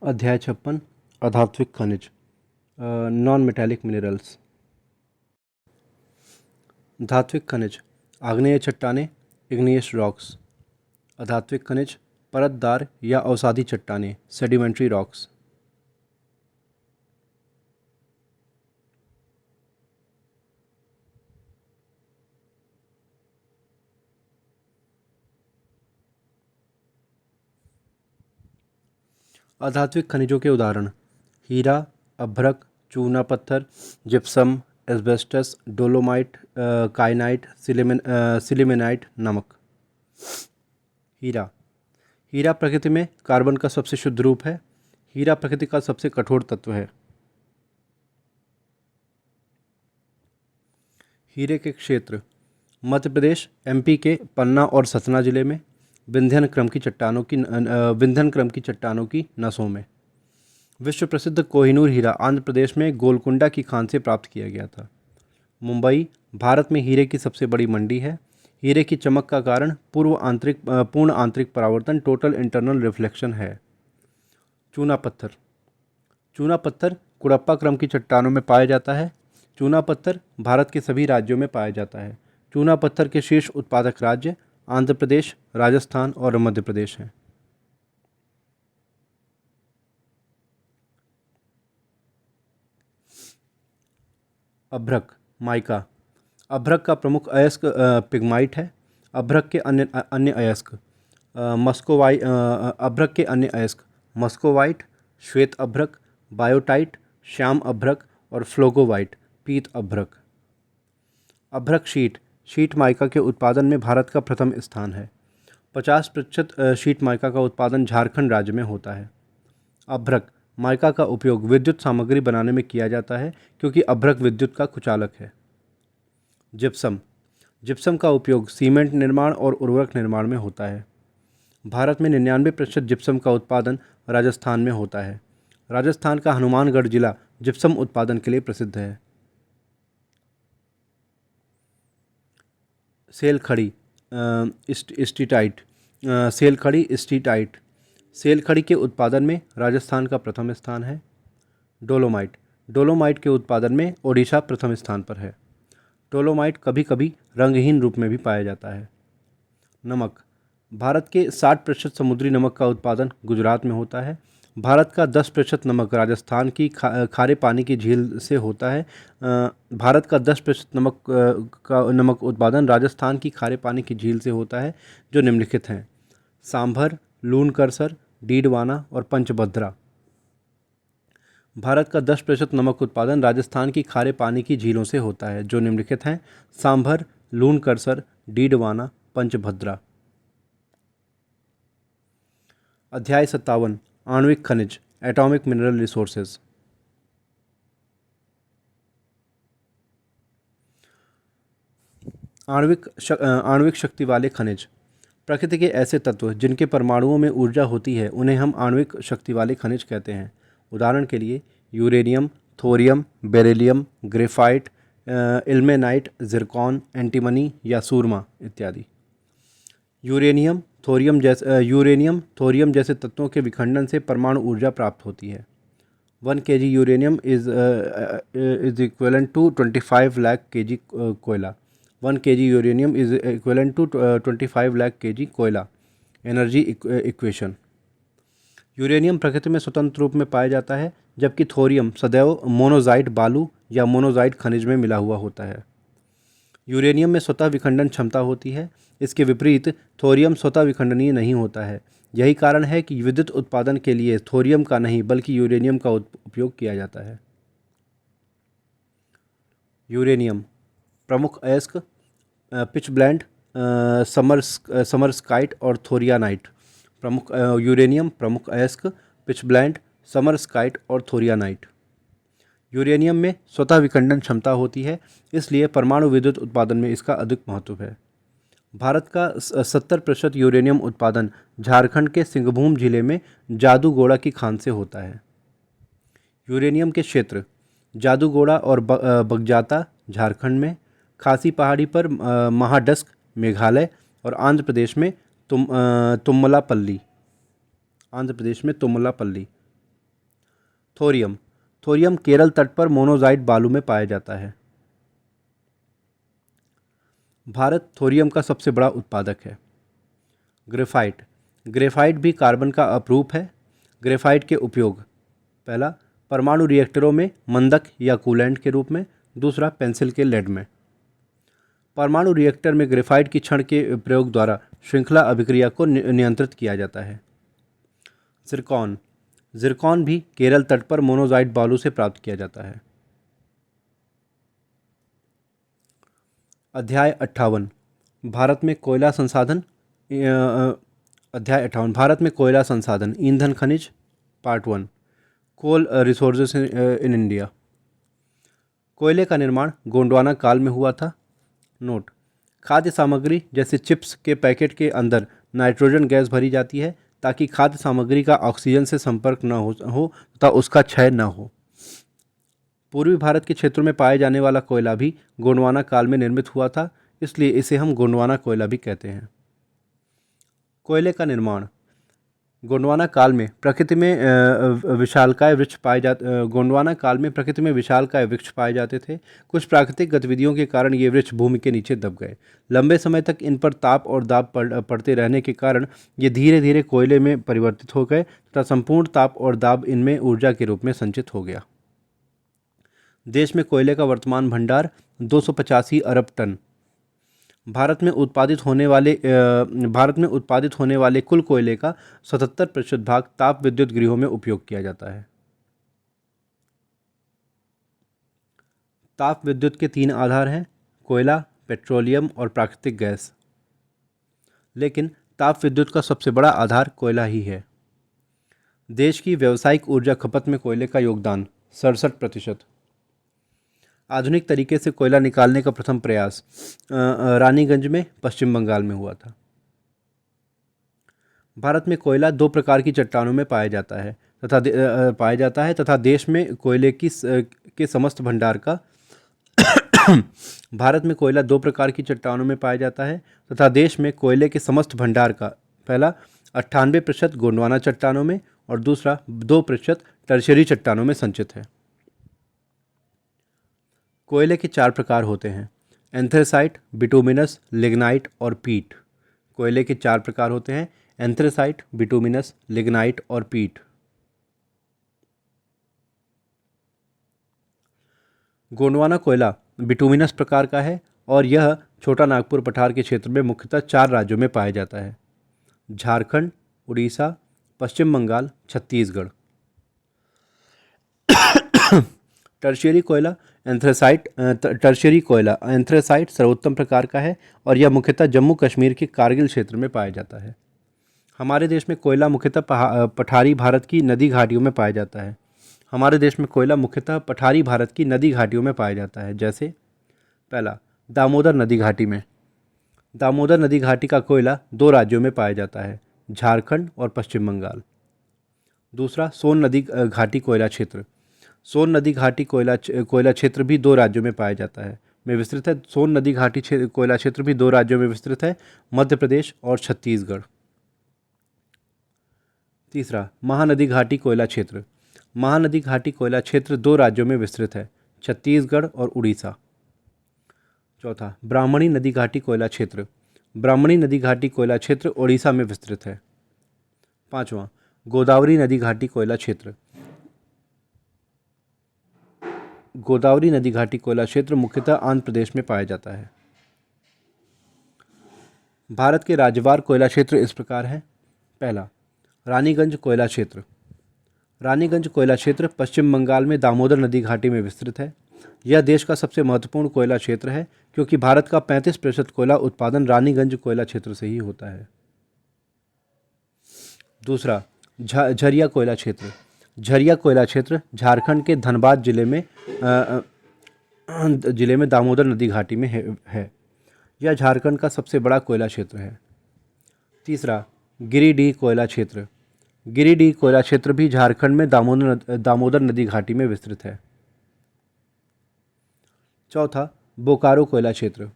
अध्याय 56 अधात्विक खनिज non metallic minerals. धात्विक खनिज आग्नेय चट्टानें इग्नियस रॉक्स। अधात्विक खनिज परतदार या अवसादी चट्टानें सेडिमेंट्री रॉक्स। अधात्विक खनिजों के उदाहरण हीरा, अभ्रक, चूना पत्थर, जिप्सम, एस्बेस्टस, डोलोमाइट, काइनाइट, सिलिमेनाइट, नमक। हीरा हीरा प्रकृति में कार्बन का सबसे शुद्ध रूप है। हीरा प्रकृति का सबसे कठोर तत्व है। हीरे के क्षेत्र मध्य प्रदेश, एमपी के पन्ना और सतना जिले में विंध्यन क्रम की चट्टानों की नसों में। विश्व प्रसिद्ध कोहिनूर हीरा आंध्र प्रदेश में गोलकुंडा की खान से प्राप्त किया गया था। मुंबई भारत में हीरे की सबसे बड़ी मंडी है। हीरे की चमक का कारण पूर्ण आंतरिक परावर्तन टोटल इंटरनल रिफ्लेक्शन है। चूना पत्थर कुड़प्पा क्रम की चट्टानों में पाया जाता है। चूना पत्थर भारत के सभी राज्यों में पाया जाता है। चूना पत्थर के शीर्ष उत्पादक राज्य आंध्र प्रदेश, राजस्थान और मध्य प्रदेश हैं। अभ्रक माइका अभ्रक का प्रमुख अयस्क पिग्माइट है। अभ्रक के अन्य अयस्क मस्कोवाइट, श्वेत अभ्रक, बायोटाइट, श्याम अभ्रक और फ्लोगोवाइट, पीत अभ्रक। अभ्रक शीट माइका के उत्पादन में भारत का प्रथम स्थान है। 50% शीट माइका का उत्पादन झारखंड राज्य में होता है। अभ्रक माइका का उपयोग विद्युत सामग्री बनाने में किया जाता है क्योंकि अभ्रक विद्युत का कुचालक है। जिप्सम का उपयोग सीमेंट निर्माण और उर्वरक निर्माण में होता है। भारत में 99% जिप्सम का उत्पादन राजस्थान में होता है। राजस्थान का हनुमानगढ़ जिला जिप्सम उत्पादन के लिए प्रसिद्ध है। सेल खड़ी के उत्पादन में राजस्थान का प्रथम स्थान है। डोलोमाइट के उत्पादन में ओडिशा प्रथम स्थान पर है। डोलोमाइट कभी कभी रंगहीन रूप में भी पाया जाता है। नमक भारत के 60% समुद्री नमक का उत्पादन गुजरात में होता है। भारत का 10% नमक राजस्थान की खारे पानी की झील से होता है। भारत का 10% नमक उत्पादन राजस्थान की खारे पानी की झील से होता है, जो निम्नलिखित हैं: सांभर, लून करसर, डीडवाना और पंचभद्रा। भारत का 10% नमक उत्पादन राजस्थान की खारे पानी की झीलों से होता है, जो निम्नलिखित हैं: सांभर, लून करसर, डीडवाना, पंचभद्रा। अध्याय 57 आणविक खनिज एटॉमिक मिनरल रिसोर्सेज। आणविक शक्ति वाले खनिज प्रकृति के ऐसे तत्व जिनके परमाणुओं में ऊर्जा होती है उन्हें हम आणविक शक्ति वाले खनिज कहते हैं। उदाहरण के लिए uranium, thorium, beryllium, graphite, ilmenite, Zircon, antimony या सूरमा इत्यादि। यूरेनियम थोरियम जैसे तत्वों के विखंडन से परमाणु ऊर्जा प्राप्त होती है। 1 kg uranium is equivalent to 25 lakh kg कोयला। 1 kg uranium is equivalent to 25 lakh kg कोयला। Energy equation. यूरेनियम प्रकृति में स्वतंत्र रूप में पाया जाता है, जबकि थोरियम सदैव मोनोजाइट बालू या मोनोजाइट खनिज में मिला हुआ होता है। यूरेनियम में स्वतः विखंडन क्षमता होती है। इसके विपरीत थोरियम स्वतः विखंडनीय नहीं होता है। यही कारण है कि विद्युत उत्पादन के लिए थोरियम का नहीं बल्कि यूरेनियम का उपयोग किया जाता है। यूरेनियम प्रमुख अयस्क पिचब्लेंड, समरस्काइट और थोरियानाइट। यूरेनियम प्रमुख अयस्क पिचब्लेंड, समरस्काइट और थोरियानाइट। यूरेनियम में स्वतः विखंडन क्षमता होती है, इसलिए परमाणु विद्युत उत्पादन में इसका अधिक महत्व है। भारत का 70% यूरेनियम उत्पादन झारखंड के सिंहभूम जिले में जादूगोड़ा की खान से होता है। यूरेनियम के क्षेत्र जादूगोड़ा और बगजाता झारखंड में, खासी पहाड़ी पर महाडस्क मेघालय और आंध्र प्रदेश में तुम्मलापल्ली। थोरियम। थोरियम केरल तट पर मोनोज़ाइट बालू में पाया जाता है। भारत थोरियम का सबसे बड़ा उत्पादक है। ग्रेफाइट। ग्रेफाइट भी कार्बन का अपरूप है। ग्रेफाइट के उपयोग: पहला, परमाणु रिएक्टरों में मंदक या कूलेंट के रूप में। दूसरा, पेंसिल के लेड में। परमाणु रिएक्टर में ग्रेफाइट की छड़ के प्रयोग द्वारा श्रृंखला अभिक्रिया को नियंत्रित किया जाता है। जिरकॉन। जिरकॉन भी केरल तट पर मोनोज़ाइट बालू से प्राप्त किया जाता है। अध्याय 58 भारत में कोयला संसाधन। अध्याय 58 भारत में कोयला संसाधन, ईंधन खनिज। Part 1, coal resources in India. कोयले का निर्माण गोंडवाना काल में हुआ था। नोट: खाद्य सामग्री जैसे चिप्स के पैकेट के अंदर नाइट्रोजन गैस भरी जाती है ताकि खाद्य सामग्री का ऑक्सीजन से संपर्क न हो तथा उसका क्षय न हो। पूर्वी भारत के क्षेत्रों में पाए जाने वाला कोयला भी गोंडवाना काल में निर्मित हुआ था, इसलिए इसे हम गोंडवाना कोयला भी कहते हैं। कोयले का निर्माण: गोंडवाना काल में प्रकृति में विशालकाय वृक्ष पाए जाते गोंडवाना काल में प्रकृति में विशालकाय वृक्ष पाए जाते थे। कुछ प्राकृतिक गतिविधियों के कारण ये वृक्ष भूमि के नीचे दब गए। लंबे समय तक इन पर ताप और दाब पड़ते रहने के कारण ये धीरे धीरे कोयले में परिवर्तित हो गए तथा संपूर्ण ताप और दाब इनमें ऊर्जा के रूप में संचित हो गया। देश में कोयले का वर्तमान भंडार 285 अरब टन। भारत में उत्पादित होने वाले कुल कोयले का 77% भाग ताप विद्युत गृहों में उपयोग किया जाता है। ताप विद्युत के 3 आधार हैं: कोयला, पेट्रोलियम और प्राकृतिक गैस। लेकिन ताप विद्युत का सबसे बड़ा आधार कोयला ही है। देश की व्यावसायिक ऊर्जा खपत में कोयले का योगदान 67%। आधुनिक तरीके से कोयला निकालने का प्रथम प्रयास रानीगंज में पश्चिम बंगाल में हुआ था। भारत में कोयला 2 प्रकार की चट्टानों में पाया जाता है तथा देश में कोयले के समस्त भंडार का भारत में कोयला 2 प्रकार की चट्टानों में पाया जाता है तथा देश में कोयले के समस्त भंडार का पहला 98% गोंडवाना चट्टानों में और दूसरा 2% टर्शियरी चट्टानों में संचित है। कोयले के 4 प्रकार होते हैं: एंथ्रेसाइट, बिटुमिनस, लिग्नाइट और पीट। कोयले के 4 प्रकार होते हैं: एंथ्रेसाइट, बिटुमिनस, लिग्नाइट और पीट। गोंडवाना कोयला बिटुमिनस प्रकार का है और यह छोटा नागपुर पठार के क्षेत्र में मुख्यतः 4 राज्यों में पाया जाता है: झारखंड, उड़ीसा, पश्चिम बंगाल, छत्तीसगढ़। टर्शियरी कोयला एंथ्रेसाइट सर्वोत्तम प्रकार का है और यह मुख्यतः जम्मू कश्मीर के कारगिल क्षेत्र में पाया जाता है। हमारे देश में कोयला मुख्यतः पठारी भारत की नदी घाटियों में पाया जाता है। जैसे पहला, दामोदर नदी घाटी में। दामोदर नदी घाटी का कोयला 2 राज्यों में पाया जाता है: झारखंड और पश्चिम बंगाल। दूसरा, सोन नदी घाटी कोयला क्षेत्र। सोन नदी घाटी कोयला क्षेत्र भी 2 राज्यों में पाया जाता है में विस्तृत है। सोन नदी घाटी कोयला क्षेत्र भी 2 राज्यों में विस्तृत है: मध्य प्रदेश और छत्तीसगढ़। तीसरा, महानदी घाटी कोयला क्षेत्र। महानदी घाटी कोयला क्षेत्र 2 राज्यों में विस्तृत है: छत्तीसगढ़ और उड़ीसा। चौथा, ब्राह्मणी नदी घाटी कोयला क्षेत्र। ब्राह्मणी नदी घाटी कोयला क्षेत्र उड़ीसा में विस्तृत है। पांचवा, गोदावरी नदी घाटी कोयला क्षेत्र। गोदावरी नदी घाटी कोयला क्षेत्र मुख्यतः आंध्र प्रदेश में पाया जाता है। भारत के राज्यवार कोयला क्षेत्र इस प्रकार है: पहला, रानीगंज कोयला क्षेत्र। रानीगंज कोयला क्षेत्र पश्चिम बंगाल में दामोदर नदी घाटी में विस्तृत है। यह देश का सबसे महत्वपूर्ण कोयला क्षेत्र है क्योंकि भारत का 35% कोयला उत्पादन रानीगंज कोयला क्षेत्र से ही होता है। दूसरा, झरिया कोयला क्षेत्र। झरिया कोयला क्षेत्र झारखंड के धनबाद जिले में दामोदर नदी घाटी में है। यह झारखंड का सबसे बड़ा कोयला क्षेत्र है। तीसरा, गिरिडीह कोयला क्षेत्र। गिरिडीह कोयला क्षेत्र भी झारखंड में दामोदर नदी घाटी में विस्तृत है। चौथा, बोकारो कोयला क्षेत्र।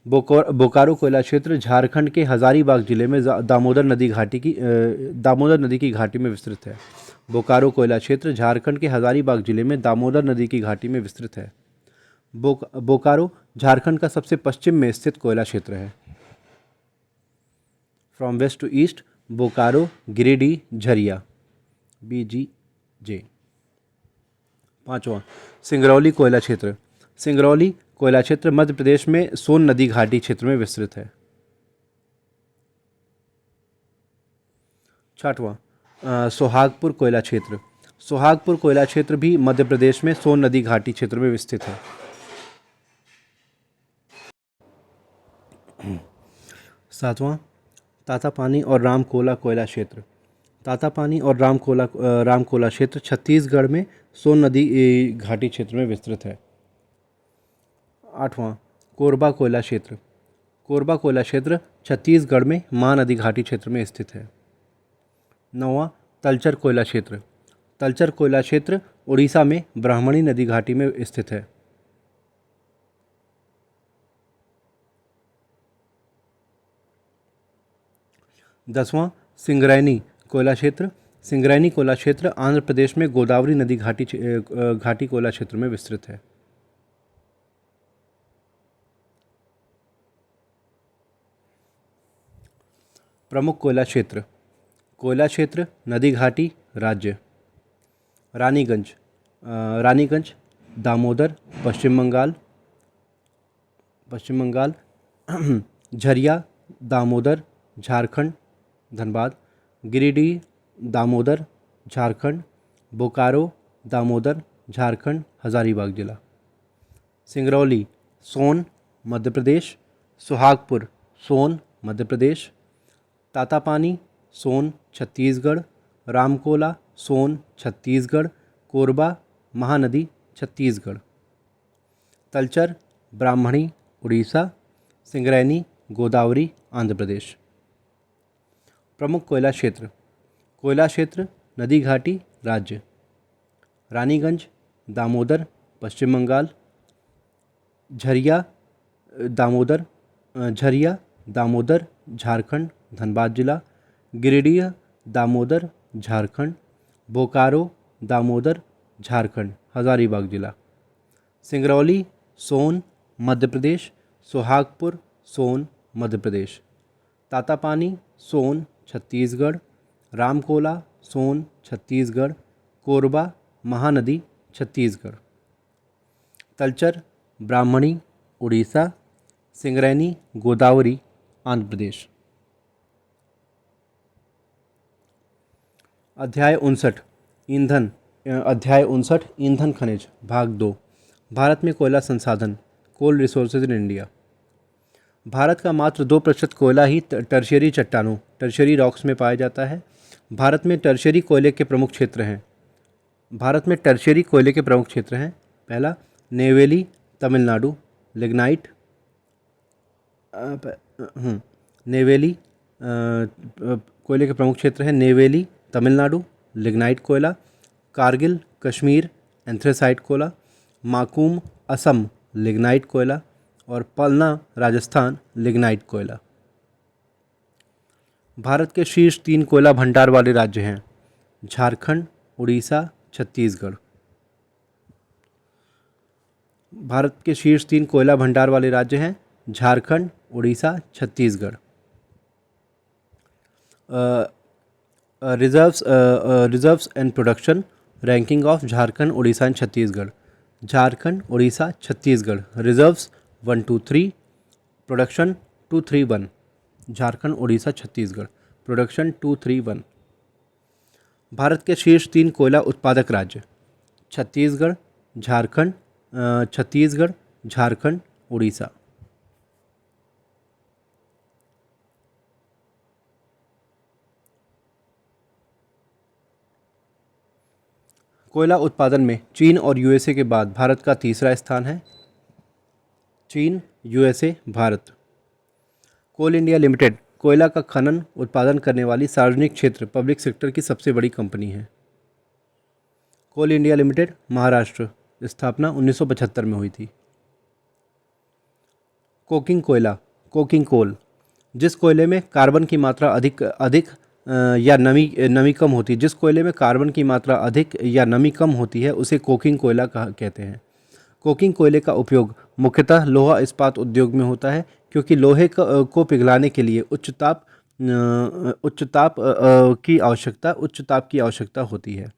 बोकारो कोयला क्षेत्र झारखंड के हजारीबाग जिले में दामोदर नदी की घाटी में विस्तृत है। बोकारो कोयला क्षेत्र झारखंड के हजारीबाग जिले में दामोदर नदी की घाटी में विस्तृत है। बोकारो झारखंड का सबसे पश्चिम में स्थित कोयला क्षेत्र है। From west to east Bokaro, Giridih, Jharia, BGJ। पाँचवां, सिंगरौली कोयला क्षेत्र। सिंगरौली कोयला क्षेत्र मध्य प्रदेश में सोन नदी घाटी क्षेत्र में विस्तृत है। छठवां, सोहागपुर कोयला क्षेत्र। सोहागपुर कोयला क्षेत्र भी मध्य प्रदेश में सोन नदी घाटी क्षेत्र में विस्तृत है। सातवां, तातापानी और रामकोला कोयला क्षेत्र। तातापानी और रामकोला क्षेत्र छत्तीसगढ़ में सोन नदी घाटी क्षेत्र में विस्तृत है। आठवां, कोरबा कोयला क्षेत्र। कोरबा कोयला क्षेत्र छत्तीसगढ़ में महानदी घाटी क्षेत्र में स्थित है। नौवां, तलचर कोयला क्षेत्र। तलचर कोयला क्षेत्र उड़ीसा में ब्राह्मणी नदी घाटी में स्थित है। 10वां, सिंगरैनी कोयला क्षेत्र। सिंगरैनी कोयला क्षेत्र आंध्र प्रदेश में गोदावरी नदी घाटी कोयला क्षेत्र में विस्तृत है। प्रमुख कोयला क्षेत्र। कोयला क्षेत्र नदी घाटी राज्य। रानीगंज दामोदर पश्चिम बंगाल। झरिया दामोदर झारखंड धनबाद। गिरिडीह दामोदर झारखंड। बोकारो दामोदर झारखंड हजारीबाग जिला। सिंगरौली सोन मध्य प्रदेश। सुहागपुर सोन मध्य प्रदेश। तातापानी सोन छत्तीसगढ़। रामकोला सोन छत्तीसगढ़। कोरबा महानदी छत्तीसगढ़। तलचर ब्राह्मणी उड़ीसा। सिंगरैनी गोदावरी आंध्र प्रदेश। प्रमुख कोयला क्षेत्र। कोयला क्षेत्र नदी घाटी राज्य। रानीगंज दामोदर पश्चिम बंगाल। झरिया दामोदर झारखंड धनबाद जिला। गिरिडीह दामोदर झारखंड। बोकारो दामोदर झारखंड हजारीबाग जिला। सिंगरौली सोन मध्य प्रदेश। सुहागपुर सोन मध्य प्रदेश। तातापानी सोन छत्तीसगढ़। रामकोला सोन छत्तीसगढ़। कोरबा महानदी छत्तीसगढ़। तलचर ब्राह्मणी उड़ीसा। सिंगरैनी गोदावरी आंध्र प्रदेश। अध्याय 59 ईंधन खनिज भाग 2। भारत में कोयला संसाधन कोल रिसोर्सेज इन इंडिया। भारत का मात्र 2% कोयला ही टर्शियरी रॉक्स में पाया जाता है। भारत में टर्शियरी कोयले के प्रमुख क्षेत्र हैं। पहला नेवेली तमिलनाडु लिग्नाइट। नेवेली कोयले के प्रमुख क्षेत्र हैं नेवेली तमिलनाडु लिग्नाइट कोयला। कारगिल कश्मीर एंथ्रेसाइट कोयला। माकूम असम लिग्नाइट कोयला। और पलना राजस्थान लिग्नाइट कोयला। भारत के शीर्ष 3 कोयला भंडार वाले राज्य हैं झारखंड उड़ीसा छत्तीसगढ़। भारत के शीर्ष 3 कोयला भंडार वाले राज्य हैं Jharkhand Orissa Chhattisgarh. Reserves and production ranking of Jharkhand Orissa and Chhattisgarh. Jharkhand Orissa Chhattisgarh reserves 1 2 3 production 2 3 1। Jharkhand Orissa Chhattisgarh production 2 3 1। Bharat के शीर्ष 3 कोयला उत्पादक राज्य छत्तीसगढ़ झारखंड उड़ीसा। कोयला उत्पादन में चीन और यूएसए के बाद भारत का तीसरा स्थान है। चीन यूएसए भारत। कोल इंडिया लिमिटेड कोयला का खनन उत्पादन करने वाली सार्वजनिक क्षेत्र पब्लिक सेक्टर की सबसे बड़ी कंपनी है। कोल इंडिया लिमिटेड महाराष्ट्र। स्थापना 1975 में हुई थी। कोकिंग कोल जिस कोयले में कार्बन की मात्रा अधिक या नमी कम होती है, जिस कोयले में कार्बन की मात्रा अधिक या नमी कम होती है उसे कोकिंग कोयला कहते हैं। कोकिंग कोयले का उपयोग मुख्यतः लोहा इस्पात उद्योग में होता है, क्योंकि लोहे को पिघलाने के लिए उच्च ताप की आवश्यकता होती है।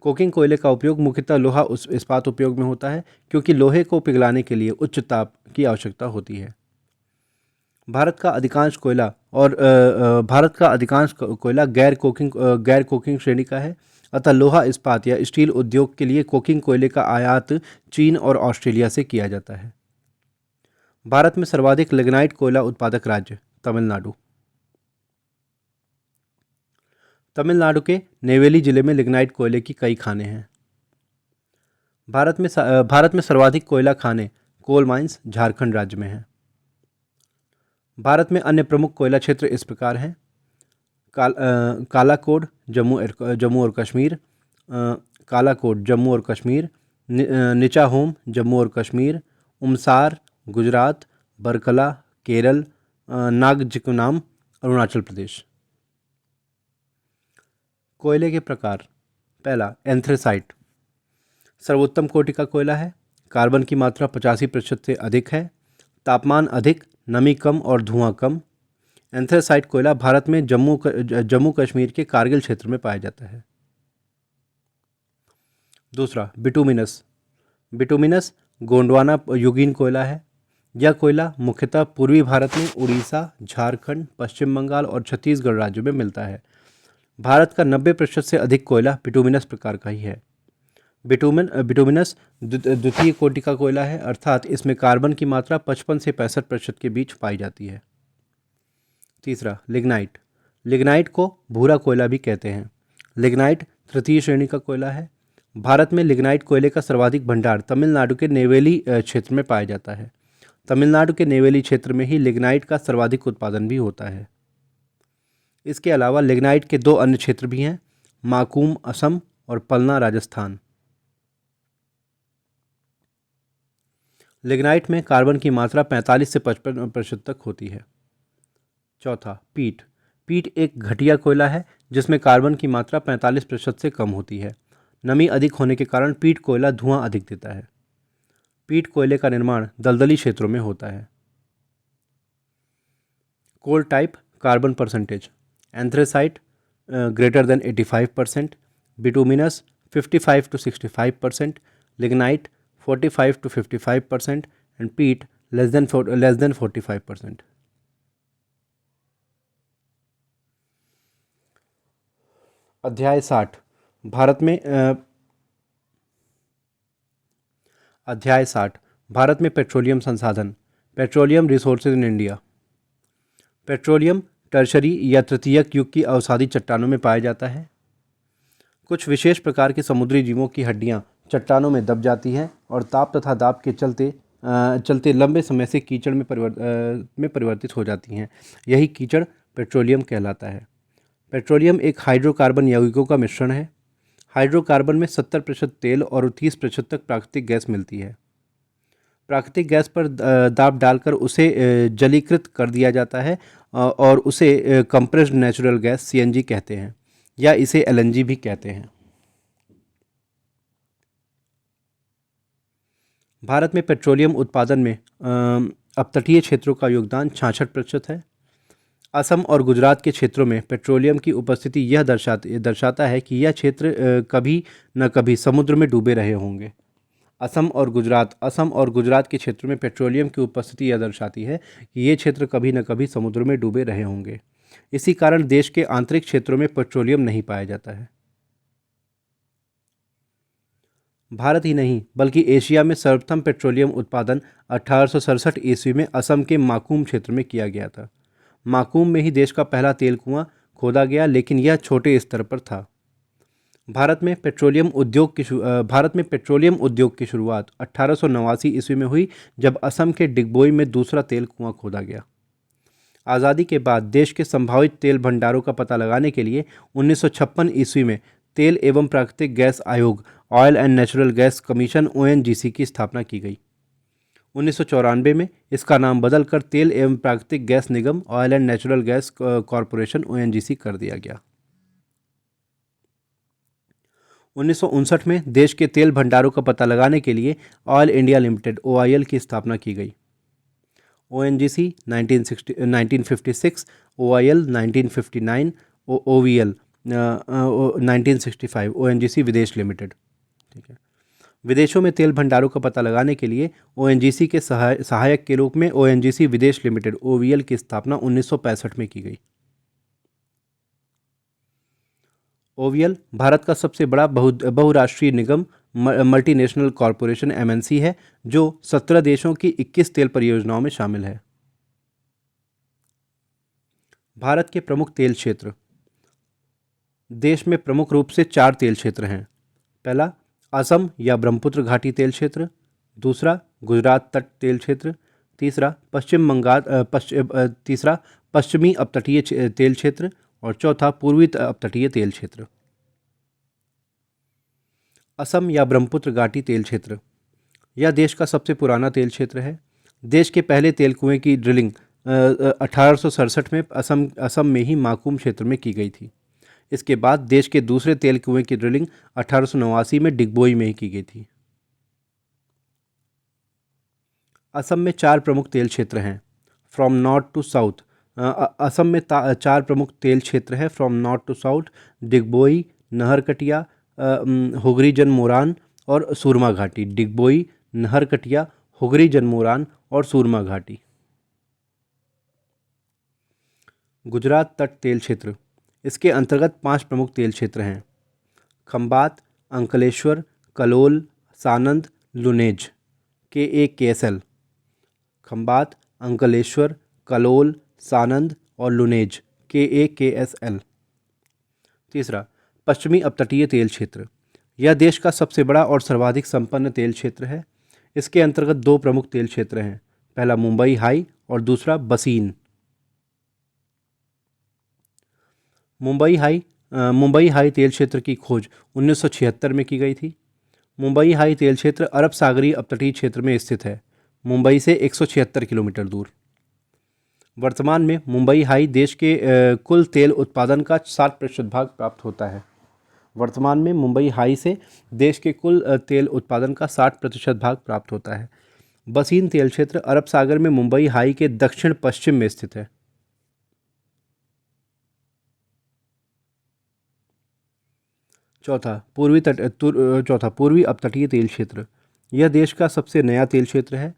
कोकिंग कोयले का उपयोग मुख्यतः लोहा इस्पात उपयोग में होता है, क्योंकि लोहे को पिघलाने के लिए उच्च ताप की आवश्यकता होती है। भारत का अधिकांश कोयला गैर कोकिंग श्रेणी का है, अतः लोहा इस्पात या स्टील उद्योग के लिए कोकिंग कोयले का आयात चीन और ऑस्ट्रेलिया से किया जाता है। भारत में सर्वाधिक लिग्नाइट कोयला उत्पादक राज्य तमिलनाडु। तमिलनाडु के नेवेली जिले में लिग्नाइट कोयले की कई खाने हैं। भारत में सर्वाधिक कोयला खाने कोल माइंस झारखंड राज्य में हैं। भारत में अन्य प्रमुख कोयला क्षेत्र इस प्रकार हैं: कालाकोट जम्मू और कश्मीर, कालाकोट जम्मू और कश्मीर, निचाहोम जम्मू और कश्मीर, उमसार गुजरात, बरकला केरल, नागजिकुनाम अरुणाचल प्रदेश। कोयले के प्रकार: पहला, एंथ्रेसाइट सर्वोत्तम कोटि का कोयला है। कार्बन की मात्रा 85% से अधिक है। तापमान अधिक, नमी कम और धुआं कम। एंथ्रेसाइट कोयला भारत में जम्मू कश्मीर के कारगिल क्षेत्र में पाया जाता है। दूसरा, बिटुमिनस गोंडवाना युगीन कोयला है। यह कोयला मुख्यतः पूर्वी भारत में उड़ीसा, झारखंड, पश्चिम बंगाल और छत्तीसगढ़ राज्यों में मिलता है। भारत का 90% से अधिक कोयला बिटुमिनस प्रकार का ही है। बिटुमिनस द्वितीय कोटि का कोयला है, अर्थात इसमें कार्बन की मात्रा 55 से 65% के बीच पाई जाती है। तीसरा, लिग्नाइट को भूरा कोयला भी कहते हैं। लिग्नाइट तृतीय श्रेणी का कोयला है। भारत में लिग्नाइट कोयले का सर्वाधिक भंडार तमिलनाडु के नेवेली क्षेत्र में पाया जाता है। तमिलनाडु के नेवेली क्षेत्र में ही लिग्नाइट का सर्वाधिक उत्पादन भी होता है। इसके अलावा लिग्नाइट के 2 अन्य क्षेत्र भी हैं: माकूम असम और पलना राजस्थान। लिग्नाइट में कार्बन की मात्रा 45 से 55% तक होती है। चौथा, पीट एक घटिया कोयला है जिसमें कार्बन की मात्रा 45% से कम होती है। नमी अधिक होने के कारण पीट कोयला धुआं अधिक देता है। पीट कोयले का निर्माण दलदली क्षेत्रों में होता है। Coal type carbon percentage: anthracite greater than 85%, bituminous 55 to 65%, lignite 45 to 55% and peat less than 45%. अध्याय 60 भारत में पेट्रोलियम संसाधन, petroleum resources in India. Petroleum tertiary या तृतीयक युग की अवसादी चट्टानों में पाया जाता है। कुछ विशेष प्रकार के समुद्री जीवों की हड्डियां चट्टानों में दब जाती हैं और ताप तथा दाब के चलते लंबे समय से कीचड़ में परिवर्तित हो जाती हैं। यही कीचड़ पेट्रोलियम कहलाता है। पेट्रोलियम एक हाइड्रोकार्बन यौगिकों का मिश्रण है। हाइड्रोकार्बन में 70% तेल और 30% तक प्राकृतिक गैस मिलती है। प्राकृतिक गैस पर दाब डालकर उसे जलीकृत कर दिया जाता है और उसे कंप्रेस्ड नेचुरल गैस सीएनजी कहते हैं, या इसे एलएनजी भी कहते हैं। भारत में पेट्रोलियम उत्पादन में अपतटीय क्षेत्रों का योगदान 66% है। असम और गुजरात के क्षेत्रों में पेट्रोलियम की उपस्थिति यह दर्शाता है कि यह क्षेत्र कभी न कभी समुद्र में डूबे रहे होंगे। असम और गुजरात के क्षेत्र में पेट्रोलियम की उपस्थिति यह दर्शाती है कि ये क्षेत्र कभी न कभी समुद्र में डूबे रहे होंगे। इसी कारण देश के आंतरिक क्षेत्रों में पेट्रोलियम नहीं पाया जाता है। भारत ही नहीं बल्कि एशिया में सर्वप्रथम पेट्रोलियम उत्पादन 1867 ईस्वी में असम के माकूम क्षेत्र में किया गया था। माकूम में ही देश का पहला तेल कुआं खोदा गया, लेकिन यह छोटे स्तर पर था। भारत में पेट्रोलियम उद्योग की शुरुआत 1889 ईस्वी में हुई, जब असम के डिगबोई में दूसरा तेल कुआं खोदा गया। आज़ादी के बाद देश के संभावित तेल भंडारों का पता लगाने के लिए 1956 ईस्वी में तेल एवं प्राकृतिक गैस आयोग oil and natural gas commission ONGC की स्थापना की गई। 1994 में इसका नाम बदलकर तेल एवं प्राकृतिक gas Nigam oil and natural gas corporation ONGC कर दिया गया। 1959 में देश के तेल भंडारों का पता लगाने के लिए ऑयल इंडिया लिमिटेड ओआईएल की स्थापना की गई। ओएनजीसी 1956, ओआईएल 1959, ओवीएल 1965, ओएनजीसी विदेश लिमिटेड। ठीक है। विदेशों में तेल भंडारों का पता लगाने के लिए ओएनजीसी के सहायक के रूप में ओएनजीसी विदेश लिमिटेड ओवीएल की स्थापना 1965 में की गई। ओवीएल भारत का सबसे बड़ा बहुराष्ट्रीय निगम मल्टीनेशनल कॉरपोरेशन एमएनसी है जो 17 देशों की 21 तेल परियोजनाओं में शामिल है। भारत के प्रमुख तेल क्षेत्र। देश में प्रमुख रूप से 4 तेल क्षेत्र हैं। पहला असम या ब्रह्मपुत्र घाटी तेल क्षेत्र, दूसरा गुजरात तट तेल क्षेत्र, तीसरा पश्चिमी अपतटीय तेल क्षेत्र और चौथा पूर्वी अपतटीय तेल क्षेत्र। असम या ब्रह्मपुत्र घाटी तेल क्षेत्र यह देश का सबसे पुराना तेल क्षेत्र है। देश के पहले तेल कुएं की ड्रिलिंग 1867 में असम में ही माकूम क्षेत्र में की गई थी। इसके बाद देश के दूसरे तेल कुएं की ड्रिलिंग 1889 में डिगबोई में ही की गई थी। असम में 4 प्रमुख तेल क्षेत्र हैं from north to south. Assam में 4 प्रमुख तेल क्षेत्र हैं from north to south: Digboi, Naharkatiya, Hugri Janmoran और सूरमा घाटी। डिगबोई, नहरकटिया, हुगरी जनमोरान और सूरमा घाटी। गुजरात तट तेल क्षेत्र इसके अंतर्गत 5 प्रमुख तेल क्षेत्र हैं: खंबात, अंकलेश्वर, कलोल, सानंद, लुनेज। KAKSL। खंबात, अंकलेश्वर, कलोल, सानंद और लुनेज। KAKSL। तीसरा पश्चिमी अपतटीय तेल क्षेत्र यह देश का सबसे बड़ा और सर्वाधिक संपन्न तेल क्षेत्र है। इसके अंतर्गत 2 प्रमुख तेल क्षेत्र हैं, पहला मुंबई हाई और दूसरा बसीन। मुंबई हाई तेल क्षेत्र की खोज 1976 में की गई थी। मुंबई हाई तेल क्षेत्र अरब सागरीय अपतटीय क्षेत्र में स्थित है, मुंबई से 176 किलोमीटर दूर। वर्तमान में मुंबई हाई देश के कुल तेल उत्पादन का 60% भाग प्राप्त होता है। वर्तमान में मुंबई हाई से देश के कुल तेल उत्पादन का 60% भाग प्राप्त होता है। बसीन तेल क्षेत्र अरब सागर में मुंबई हाई के दक्षिण पश्चिम में स्थित है। चौथा पूर्वी अपतटीय तेल क्षेत्र यह देश का सबसे नया तेल क्षेत्र है।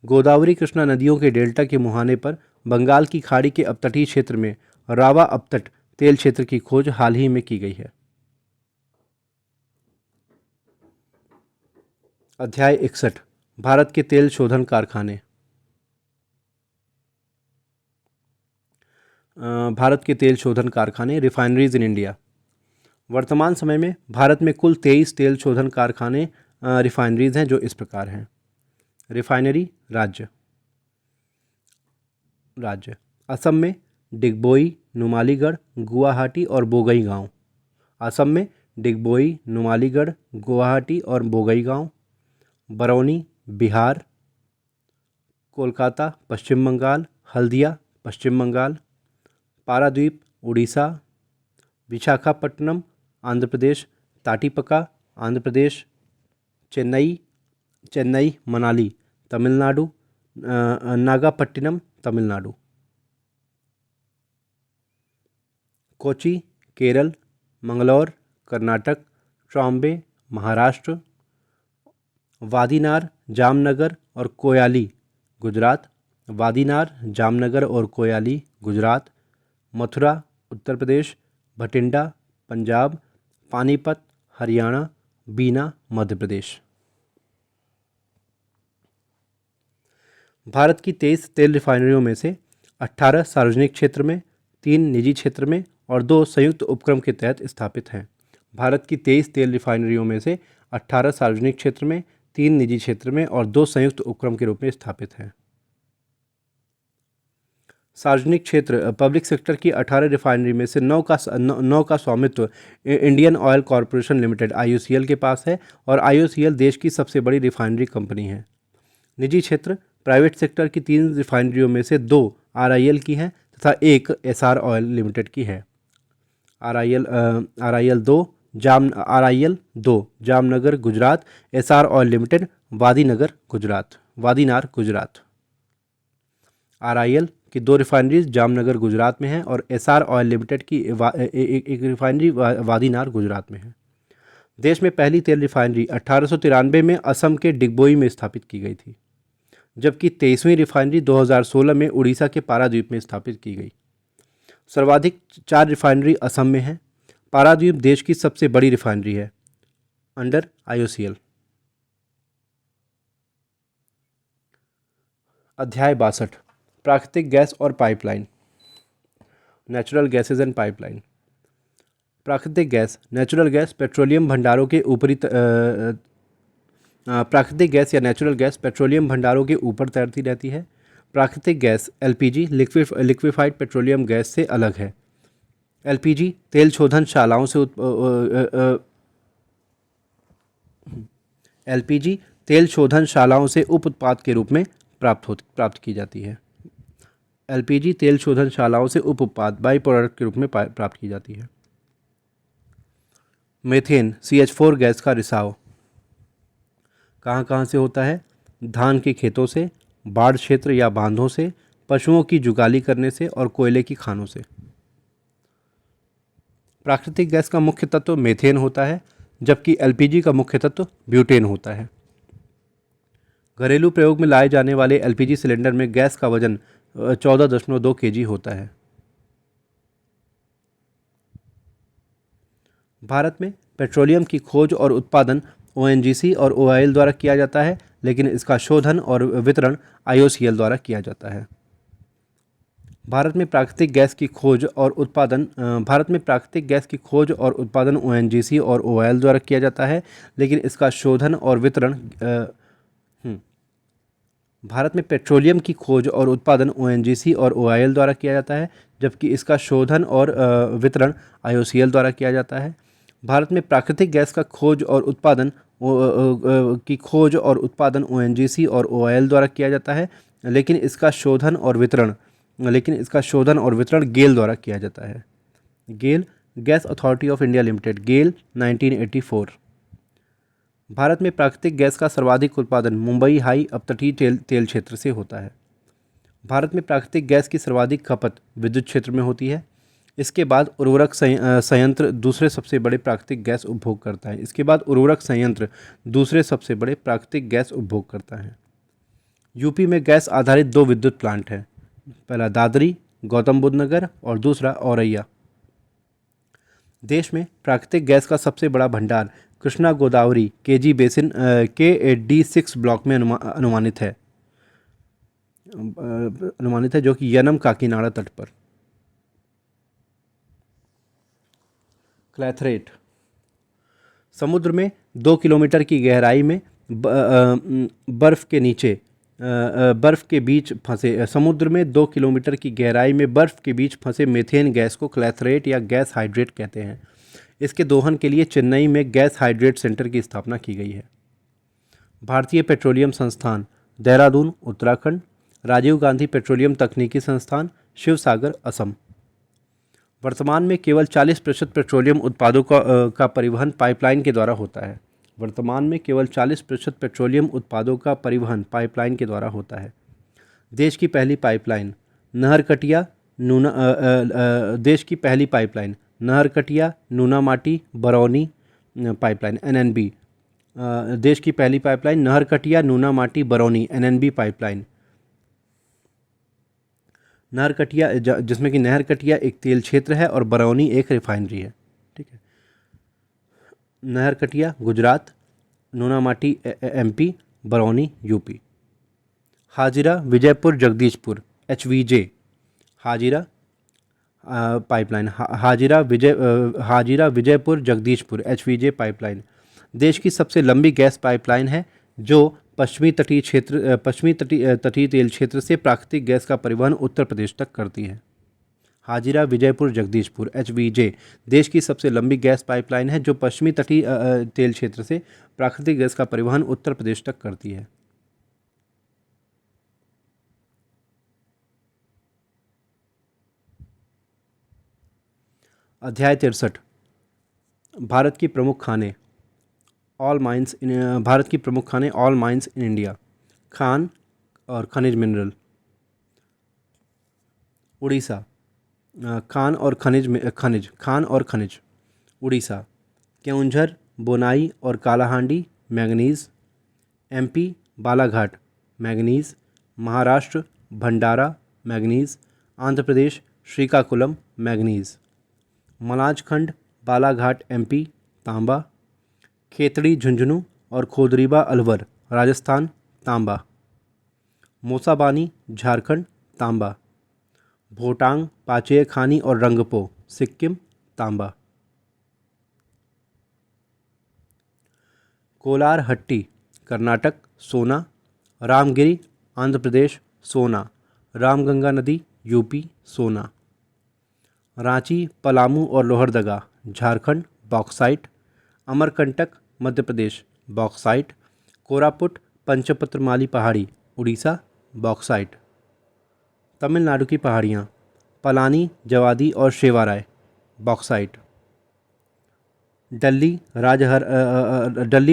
गोदावरी कृष्णा नदियों के डेल्टा के मुहाने पर बंगाल की खाड़ी के अपतटीय क्षेत्र में रावा अपतट तेल क्षेत्र की खोज हाल ही में की गई है। अध्याय 61 भारत के तेल शोधन कारखाने। भारत के तेल शोधन कारखाने रिफाइनरीज इन इंडिया। वर्तमान समय में भारत में कुल 23 तेल शोधन कारखाने रिफाइनरीज हैं जो इस प्रकार हैं। रिफाइनरी राज्य असम में डिगबोई, नुमालीगढ़, गुवाहाटी और बोंगईगांव। असम में डिगबोई, नुमालीगढ़, गुवाहाटी और बोंगईगांव। बरौनी बिहार। कोलकाता पश्चिम बंगाल, हल्दिया पश्चिम बंगाल। पारादीप उड़ीसा। विशाखापट्टनम आंध्र प्रदेश, ताटीपका आंध्र प्रदेश। चेन्नई मनाली तमिलनाडु, नागापट्टिनम तमिलनाडु। कोची केरल, मंगलौर कर्नाटक, ट्रॉम्बे महाराष्ट्र। वादीनार जामनगर और कोयाली गुजरात। वादीनार जामनगर और कोयाली गुजरात। मथुरा उत्तर प्रदेश, भटिंडा पंजाब, पानीपत हरियाणा, बीना मध्य प्रदेश। भारत की 23 तेल रिफाइनरियों में से 18 सार्वजनिक क्षेत्र में, 3 निजी क्षेत्र में और 2 संयुक्त उपक्रम के तहत स्थापित हैं। भारत की 23 तेल रिफाइनरियों में से 18 सार्वजनिक क्षेत्र में, 3 निजी क्षेत्र में और 2 संयुक्त उपक्रम के रूप में स्थापित हैं। सार्वजनिक क्षेत्र पब्लिक सेक्टर की 18 रिफाइनरी में से 9 का स्वामित्व Indian oil corporation limited IOCL के पास है और IOCL देश की सबसे बड़ी रिफाइनरी कंपनी है। निजी क्षेत्र प्राइवेट सेक्टर की 3 रिफाइनरियों में से 2 आरआईएल की हैं तथा एक एसआर ऑयल लिमिटेड की है। RIL 2 Jamnagar Gujarat, Essar oil limited Vadinar Gujarat. RIL की 2 रिफाइनरीज जामनगर गुजरात में हैं और एसआर ऑयल लिमिटेड की एक रिफाइनरी वादीनार गुजरात में है। देश में पहली तेल रिफाइनरी 1893 में असम के डिगबोई में स्थापित की गई थी, जबकि 23वीं रिफाइनरी 2016 में उड़ीसा के पारादीप में स्थापित की गई। सर्वाधिक 4 रिफाइनरी असम में है। पारादीप देश की सबसे बड़ी रिफाइनरी है अंडर IOCL। अध्याय 62 प्राकृतिक गैस और pipeline. Natural gases and pipeline. प्राकृतिक गैस नेचुरल गैस पेट्रोलियम भंडारों के ऊपरी प्राकृतिक गैस या नेचुरल गैस पेट्रोलियम भंडारों के ऊपर तैरती रहती है। प्राकृतिक gas LPG liquefied petroleum gas से अलग है। LPG तेल शोधनशालाओं से LPG तेल शोधनशालाओं से उप उत्पाद के रूप में प्राप्त की जाती है। LPG तेल शोधनशालाओं से उप उत्पाद बाई प्रोडक्ट के रूप में प्राप्त की जाती है। मीथेन CH4 गैस का रिसाव कहाँ कहाँ से होता है? धान के खेतों से, बाढ़ क्षेत्र या बांधों से, पशुओं की जुगाली करने से और कोयले की खानों से। प्राकृतिक गैस का मुख्य तत्व मीथेन होता है, जबकि LPG का मुख्य तत्व ब्यूटेन होता है। घरेलू प्रयोग में लाए जाने वाले LPG सिलेंडर में गैस का वजन 14.2 kg होता है। भारत में पेट्रोलियम की खोज और उत्पादन ONGC और OIL द्वारा किया जाता है, लेकिन इसका शोधन और वितरण IOCL द्वारा किया जाता है। भारत में प्राकृतिक गैस की खोज और उत्पादन ONGC और OIL द्वारा किया जाता है, लेकिन इसका शोधन और वितरण भारत में पेट्रोलियम की खोज और उत्पादन ONGC और OIL द्वारा किया जाता है, जबकि इसका शोधन और वितरण IOCL द्वारा किया जाता है। भारत में प्राकृतिक गैस का खोज और उत्पादन ONGC और OIL द्वारा किया जाता है, लेकिन इसका शोधन और वितरण गेल द्वारा किया जाता है। GAIL gas authority of India limited, GAIL 1984। Bharat में प्राकृतिक गैस का सर्वाधिक उत्पादन मुंबई हाई अपतटीय तेल क्षेत्र से होता है। भारत में प्राकृतिक गैस की सर्वाधिक खपत विद्युत क्षेत्र में होती है। इसके बाद उर्वरक संयंत्र दूसरे सबसे बड़े प्राकृतिक गैस उपभोग करता है। यूपी में गैस आधारित 2 विद्युत प्लांट हैं, पहला दादरी गौतम बुद्ध नगर और दूसरा औरैया। देश में प्राकृतिक गैस का सबसे बड़ा भंडार कृष्णा गोदावरी केजी बेसिन के D6 ब्लॉक में अनुमानित है, जो कि यनम काकीनाडा तट पर। क्लैथरेट समुद्र में 2 किलोमीटर की गहराई में बर्फ के बीच फंसे मीथेन गैस को क्लैथरेट या गैस हाइड्रेट कहते हैं। इसके दोहन के लिए चेन्नई में गैस हाइड्रेट सेंटर की स्थापना की गई है। भारतीय पेट्रोलियम संस्थान देहरादून उत्तराखंड, राजीव गांधी पेट्रोलियम तकनीकी संस्थान शिवसागर असम। वर्तमान में केवल 40% पेट्रोलियम उत्पादों का परिवहन पाइपलाइन के द्वारा होता है। देश की पहली pipeline Naharkatiya Noonmati Barauni pipeline NNB। देश की पहली pipeline Naharkatiya Noonmati Barauni NNB pipeline. Naharkatiya जिसमें कि नहरकटिया एक तेल क्षेत्र है और बरौनी एक रिफाइनरी है। ठीक है। Naharkatiya Gujarat, Noonmati MP, Barauni UP। Hazira Vijaipur Jagdishpur HVJ Hazira pipeline. Hazira Vijaipur Jagdishpur HVJ pipeline देश की सबसे लंबी गैस पाइपलाइन है, जो पश्चिमी तटीय तेल क्षेत्र से प्राकृतिक गैस का परिवहन उत्तर प्रदेश तक करती है। हाजिरा विजयपुर जगदीशपुर HVJ देश की सबसे लंबी गैस पाइपलाइन है, जो पश्चिमी तटीय तेल क्षेत्र से प्राकृतिक गैस का परिवहन उत्तर प्रदेश तक करती है। अध्याय 63 भारत की प्रमुख खाने all mines in India. Khan और खनिज मिनरल। उड़ीसा खान और खनिज। उड़ीसा केओंझर बोनाई और Kalahandi manganese. MP Balaghat manganese. Maharashtra Bhandara manganese. Andhra Pradesh Srikakulam manganese. Malajkhand Balaghat MP तांबा। खेतड़ी झुंझुनू और खोदरीबा अलवर राजस्थान तांबा। मोसाबानी झारखंड तांबा। भोटांग पाचेय खानी और रंगपो सिक्किम तांबा। कोलार हट्टी कर्नाटक सोना। रामगिरी आंध्र प्रदेश सोना। रामगंगा नदी यूपी सोना। रांची पलामू और लोहरदगा झारखंड बॉक्साइट। अमरकंटक मध्य प्रदेश बॉक्साइट। कोरापुट पंचपत्रमाली पहाड़ी उड़ीसा बॉक्साइट। तमिलनाडु की पहाड़ियाँ पलानी जवादी और शेवाराय बॉक्साइट। डल्ली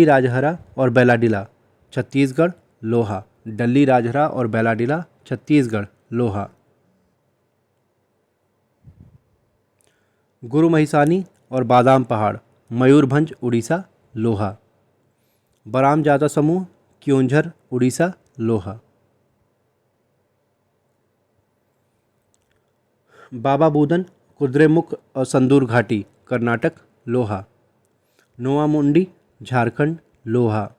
राजहरा और बेलाडिला छत्तीसगढ़ लोहा। डल्ली राजहरा और बेलाडिला छत्तीसगढ़ लोहा। गुरु महिसानी और बादाम पहाड़ मयूरभंज उड़ीसा लोहा। बराम जादा समूह क्योंझर उड़ीसा लोहा। बाबा बूदन कुद्रेमुख और संदूर घाटी कर्नाटक लोहा। नोआमुंडी झारखंड लोहा।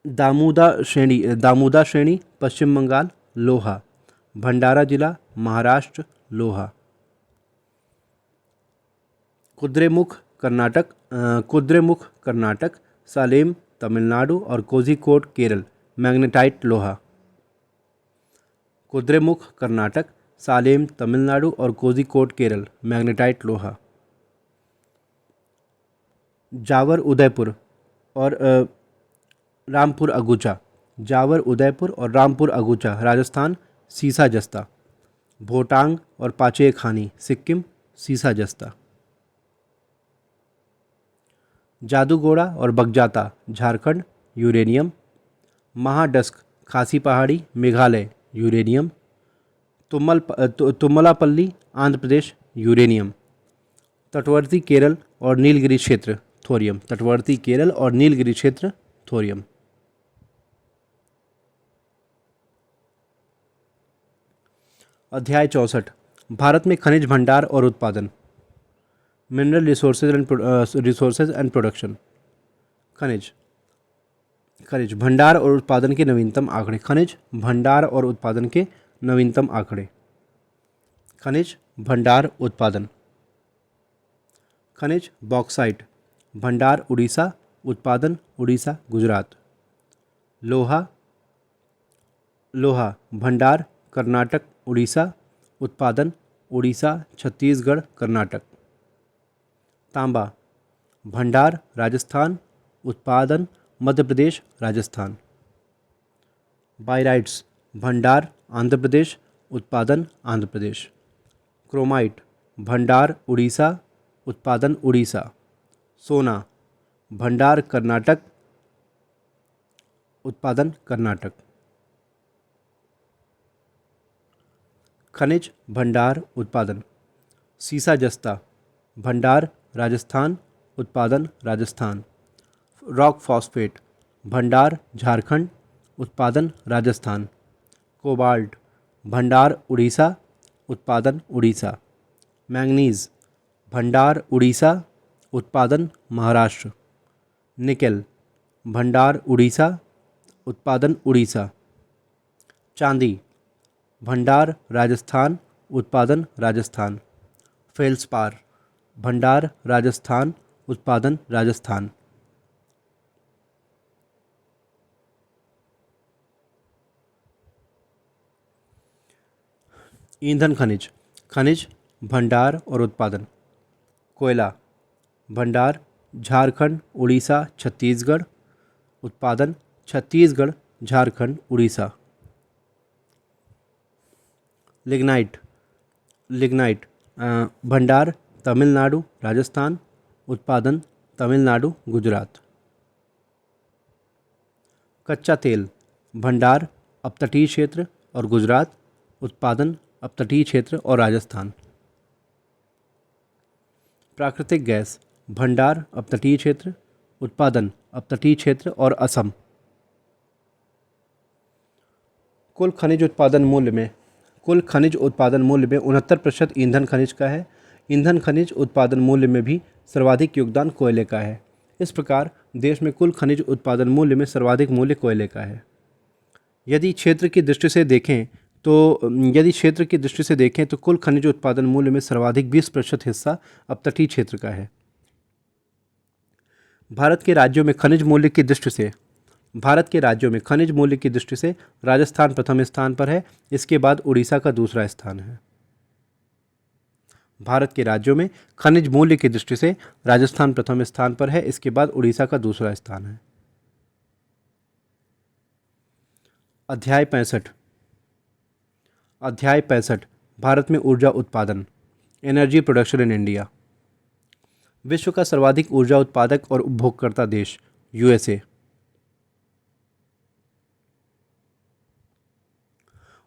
दामूदा श्रेणी पश्चिम बंगाल लोहा। भंडारा जिला महाराष्ट्र लोहा। कुद्रेमुख कर्नाटक सालेम तमिलनाडु और कोझिकोड केरल मैग्नेटाइट लोहा। कुद्रेमुख कर्नाटक सालेम तमिलनाडु और कोझिकोड केरल मैग्नेटाइट लोहा। जावर उदयपुर और रामपुर अगुचा राजस्थान सीसा जस्ता। भोटांग और पाचेय खानी सिक्किम सीसा जस्ता। जादूगोड़ा और बगजाता झारखंड यूरेनियम। महाडस्क खासी पहाड़ी मेघालय यूरेनियम। तुम्मलापल्ली आंध्र प्रदेश यूरेनियम। तटवर्ती केरल और नीलगिरी क्षेत्र थोरियम। अध्याय 64 भारत में खनिज भंडार और उत्पादन। Mineral resources and production. खनिज भंडार और उत्पादन के नवीनतम आंकड़े। खनिज भंडार और उत्पादन के नवीनतम आंकड़े। खनिज भंडार उत्पादन। खनिज बॉक्साइट भंडार उड़ीसा उत्पादन उड़ीसा गुजरात। लोहा भंडार कर्नाटक उड़ीसा उत्पादन उड़ीसा छत्तीसगढ़ कर्नाटक। तांबा भंडार राजस्थान उत्पादन मध्य प्रदेश राजस्थान। बायराइट्स भंडार आंध्र प्रदेश उत्पादन आंध्र प्रदेश। क्रोमाइट भंडार उड़ीसा उत्पादन उड़ीसा। सोना भंडार कर्नाटक उत्पादन कर्नाटक। खनिज भंडार उत्पादन सीसा जस्ता भंडार राजस्थान उत्पादन राजस्थान। रॉक फॉस्फेट भंडार झारखंड उत्पादन राजस्थान। कोबाल्ट भंडार उड़ीसा उत्पादन उड़ीसा। मैंगनीज भंडार उड़ीसा उत्पादन महाराष्ट्र। निकेल भंडार उड़ीसा उत्पादन उड़ीसा। चांदी भंडार राजस्थान उत्पादन राजस्थान। फेल्सपार भंडार राजस्थान उत्पादन राजस्थान। ईंधन खनिज भंडार और उत्पादन। कोयला भंडार झारखंड उड़ीसा छत्तीसगढ़ उत्पादन छत्तीसगढ़ झारखंड उड़ीसा। लिग्नाइट भंडार तमिलनाडु राजस्थान, उत्पादन तमिलनाडु गुजरात। कच्चा तेल भंडार अपतटीय क्षेत्र और गुजरात, उत्पादन अपतटीय क्षेत्र और राजस्थान। प्राकृतिक गैस भंडार अपतटीय क्षेत्र, उत्पादन अपतटीय क्षेत्र और असम। कुल खनिज उत्पादन मूल्य में 69% ईंधन खनिज का है। ईंधन खनिज उत्पादन मूल्य में भी सर्वाधिक योगदान कोयले का है। इस प्रकार देश में कुल खनिज उत्पादन मूल्य में सर्वाधिक मूल्य कोयले का है। यदि क्षेत्र की दृष्टि से देखें तो कुल खनिज उत्पादन मूल्य में सर्वाधिक 20% हिस्सा अपतटीय क्षेत्र का है। भारत के राज्यों में खनिज मूल्य की दृष्टि से राजस्थान प्रथम स्थान पर है, इसके बाद उड़ीसा का दूसरा स्थान है। भारत के राज्यों में खनिज मूल्य की दृष्टि से राजस्थान प्रथम स्थान पर है, इसके बाद उड़ीसा का दूसरा स्थान है। अध्याय 65 भारत में ऊर्जा उत्पादन, एनर्जी प्रोडक्शन इन इंडिया। विश्व का सर्वाधिक ऊर्जा उत्पादक और उपभोगकर्ता देश यूएसए।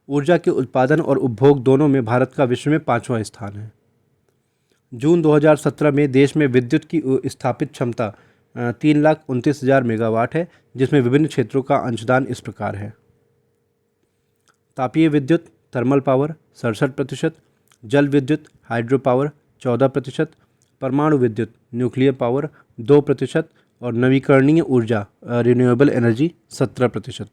ऊर्जा के उत्पादन और उपभोग दोनों में भारत का विश्व में 5वां स्थान है। जून 2017 में देश में विद्युत की स्थापित क्षमता 3,29,000 मेगावाट है, जिसमें विभिन्न क्षेत्रों का अंशदान इस प्रकार है। तापीय विद्युत थर्मल पावर 67%, जल विद्युत हाइड्रो पावर 14%, परमाणु विद्युत न्यूक्लियर पावर 2% और नवीकरणीय ऊर्जा रिन्यूएबल एनर्जी 17%।